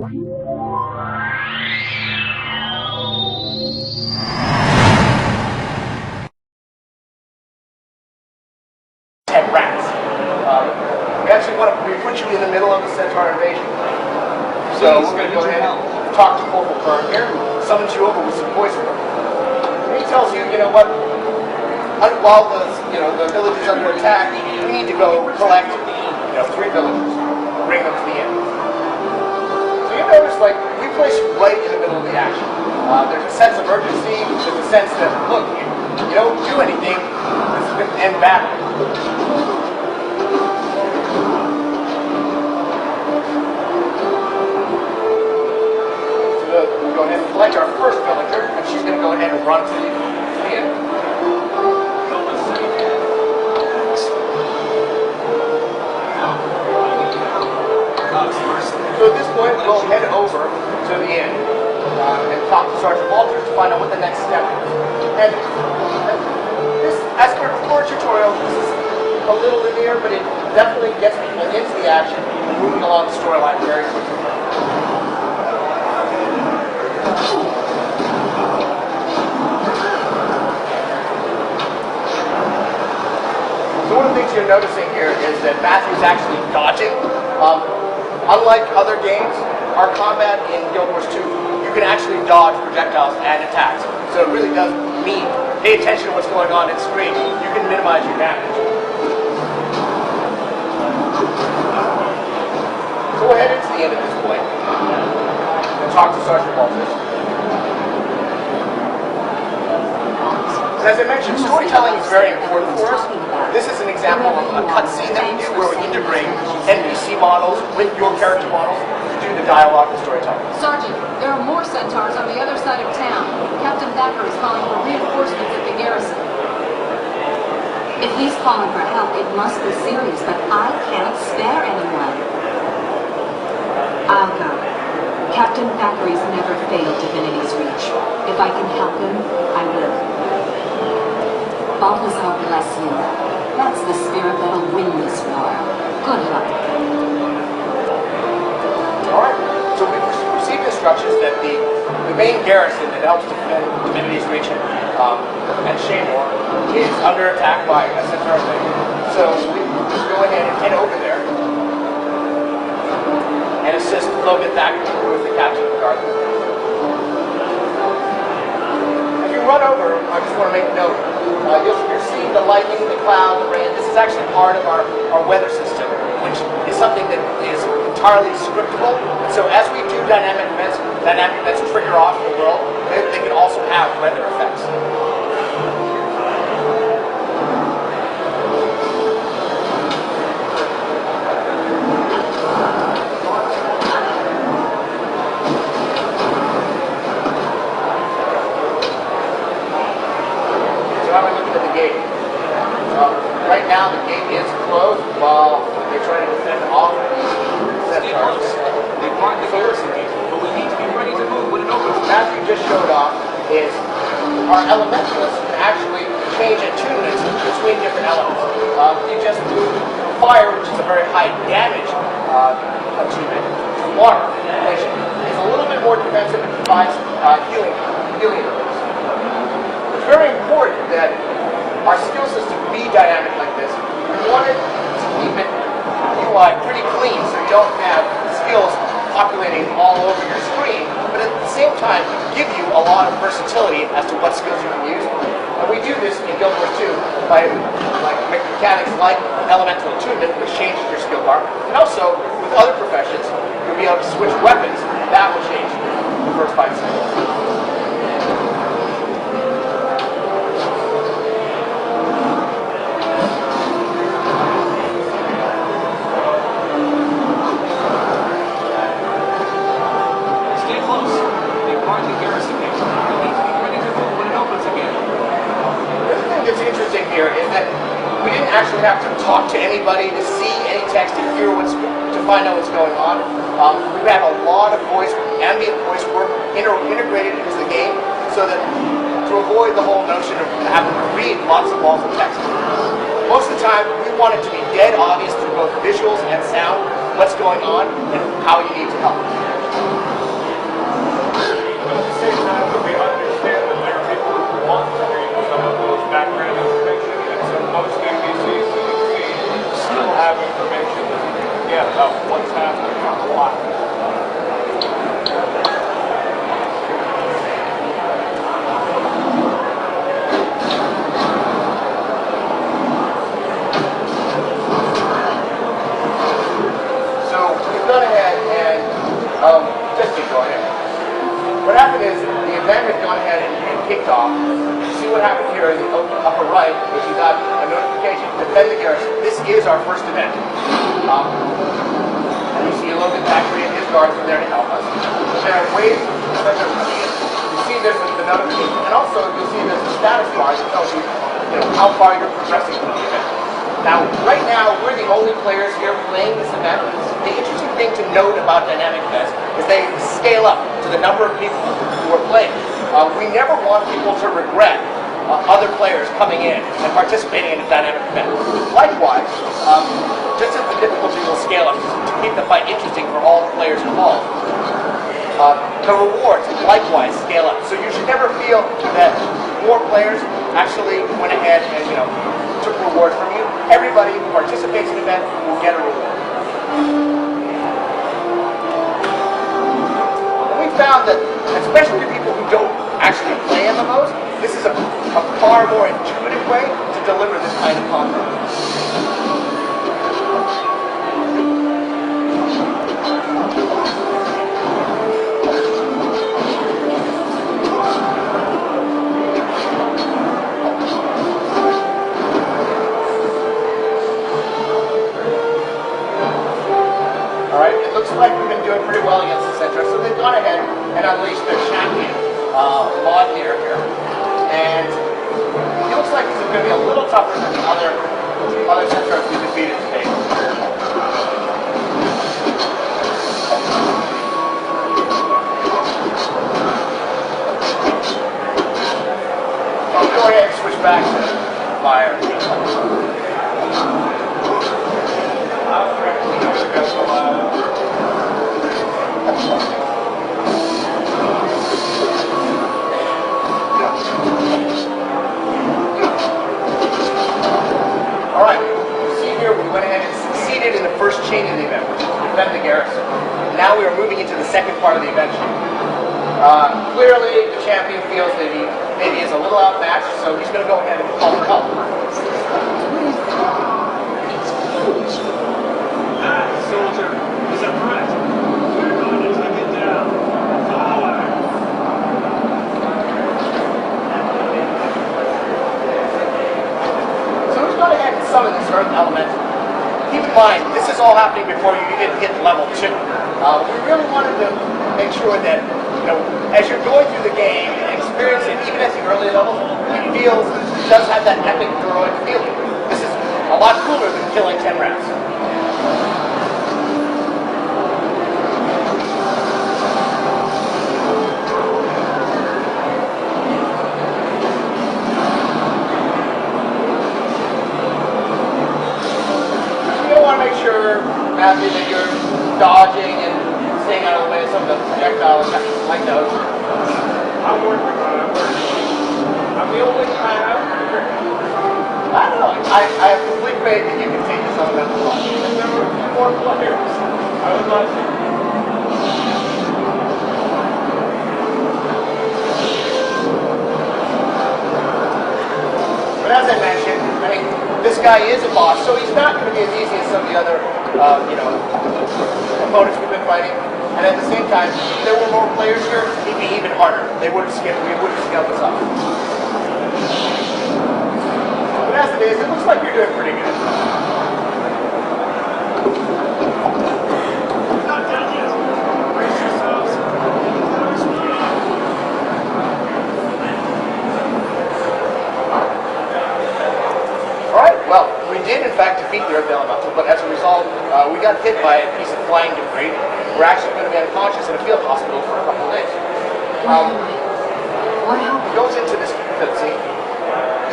Rats. We put you in the middle of the Centaur invasion. So we're going to go ahead and talk to Corporal Kern here, summons you over with some poison. And he tells you, you know what, while the village is under attack, we need to go collect 3 villagers, bring them to the inn. So you notice, like, we place you right in the middle of the action. There's a sense of urgency, there's a sense that, look, you don't do anything, this is going to end badly. Go ahead and collect our first villager, and she's going to go ahead and run to the inn. So at this point, we'll head over to the inn and talk to Sergeant Walters to find out what the next step is. And this, as for a tutorial, this is a little linear, but it definitely gets people into the action and moving along the storyline very quickly. So one of the things you're noticing here is that Matthew's actually dodging. Unlike other games, our combat in Guild Wars 2, you can actually dodge projectiles and attacks. So it really does mean pay attention to what's going on in screen. You can minimize your damage. So we'll head into the end at this point and talk to Sergeant Walters. As I mentioned, storytelling is very important for us. This is an example of a cutscene that we do where we integrate NPC models with your character models to do the dialogue and storytelling. Sergeant, there are more centaurs on the other side of town. Captain Thacker is calling for reinforcements at the garrison. If he's calling for help, it must be serious, but I can't spare anyone. I'll go. Captain Thackeray's never failed Divinity's reach. If I can help him, I will. Balthazar bless you. That's the spirit that'll win this war. Good luck. Alright, so we've received instructions that the main garrison that helps defend Divinity's reach and Shaymore is under attack by a Centaur invasion. So we just go ahead and head over there and assist Logan Thacker, who is the captain of the guard. As you run over, I just want to make note. You're seeing the lightning, the cloud, the rain. This is actually part of our weather system, which is something that is entirely scriptable. And so as we do dynamic events trigger off the world, they can also have weather effects. Right now, the gate is closed while they're trying to defend off Centaurs. They marked the garrison gate, but we need to be ready to move when it opens. Matthew just showed off is our elementalists can actually change attunements between different elements. You just move fire, which is a very high damage attunement, to water, which is a little bit more defensive and provides healing abilities. It's very important that our skill system be dynamic like this. We wanted to keep it UI pretty clean so you don't have skills populating all over your screen, but at the same time give you a lot of versatility as to what skills you can use. And we do this in Guild Wars 2 by mechanics like elemental attunement, which changes your skill bar, and also with other professions, you'll be able to switch weapons. That will change the first 5 seconds. Actually have to talk to anybody to see any text to hear to find out what's going on. We have a lot of ambient voice work integrated into the game so that to avoid the whole notion of having to read lots of walls of text. Most of the time, we want it to be dead obvious through both visuals and sound what's going on and how you need to help. information that you can get about what's happening on the lot. So we've gone ahead and just keep going ahead. What happened is the event has gone ahead and kicked off. See what happened here in the upper right is you got a notification, defend the garrison. This is our first event. And you see Logan Thackeray and his guards are there to help us. There are ways that they're coming in. You see there's the notification, and also you'll see there's a status bar that tells you, how far you're progressing through the event. Now, right now, we're the only players here playing this event. The interesting thing to note about Dynamic Fest is they scale up to the number of people who are playing. We never want people to regret other players coming in and participating in a dynamic event. Likewise, just as the difficulty will scale up to keep the fight interesting for all the players involved, the rewards likewise scale up. So you should never feel that more players actually went ahead and took rewards from you. Everybody who participates in the event will get a reward. And we found that, especially the people who don't actually play MMOs, this is a far more intuitive way to deliver this kind of content. Like we've been doing pretty well against the Centaur, so they've gone ahead and unleashed their champion, mod leader here. And it looks like this is going to be a little tougher than the other Centaurs we defeated today. I'll go ahead and switch back to fire. Alright, see here we went ahead and succeeded in the first chain of the event, which is to defend the garrison. Now we are moving into the second part of the event. Clearly the champion feels that he maybe is a little outmatched, so he's going to go ahead and call for help. Soldier, is a threat. We're going to take it down. Forward! So who's going ahead and summon this Earth Elemental? Keep in mind, this is all happening before you even hit level 2. We really wanted to make sure that, as you're going through the game and experiencing, even at the early levels, it does have that epic heroic feeling. This is a lot cooler than killing 10 rats. Matthew, that you're dodging and staying out of the way of some of the projectiles like those. I'm working on it. I'm the only guy out here. I don't know. I have complete faith that you can take this elemental on. If there were a few more players, I would love to. But as I mentioned, I mean, this guy is a boss, so he's not going to be as easy as some of the other, opponents we've been fighting. And at the same time, if there were more players here, he'd be even harder. We would have scaled this up. But as it is, it looks like you're doing pretty good. Not done yet. Brace yourselves. Alright, well, we did in fact defeat the Earth Elemental, but as a result, we got hit by a piece of flying debris. We're actually going to be unconscious in a field hospital for a couple of days. What happened? Goes into this scene.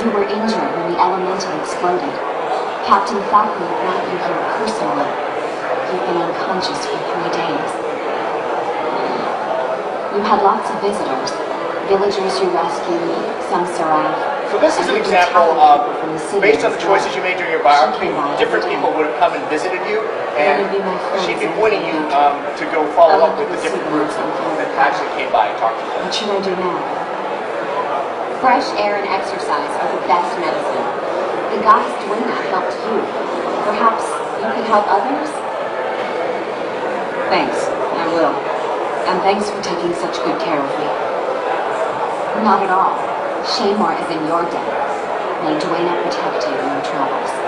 You were injured when the elemental exploded. Captain Thackeray brought you here personally. You've been unconscious for 3 days. You had lots of visitors. Villagers you rescued, some survived, So this is an example of, based on the choices you made during your biography, different people would have come and visited you, and she'd be pointing you to go follow up with the different groups that actually came by and talked to you. What should I do now? Fresh air and exercise are the best medicine. The goddess Dwayna helped you. Perhaps you could help others? Thanks, I will. And thanks for taking such good care of me. Not at all. Shaymar is in your debt. May Dwayna protect you in your travels.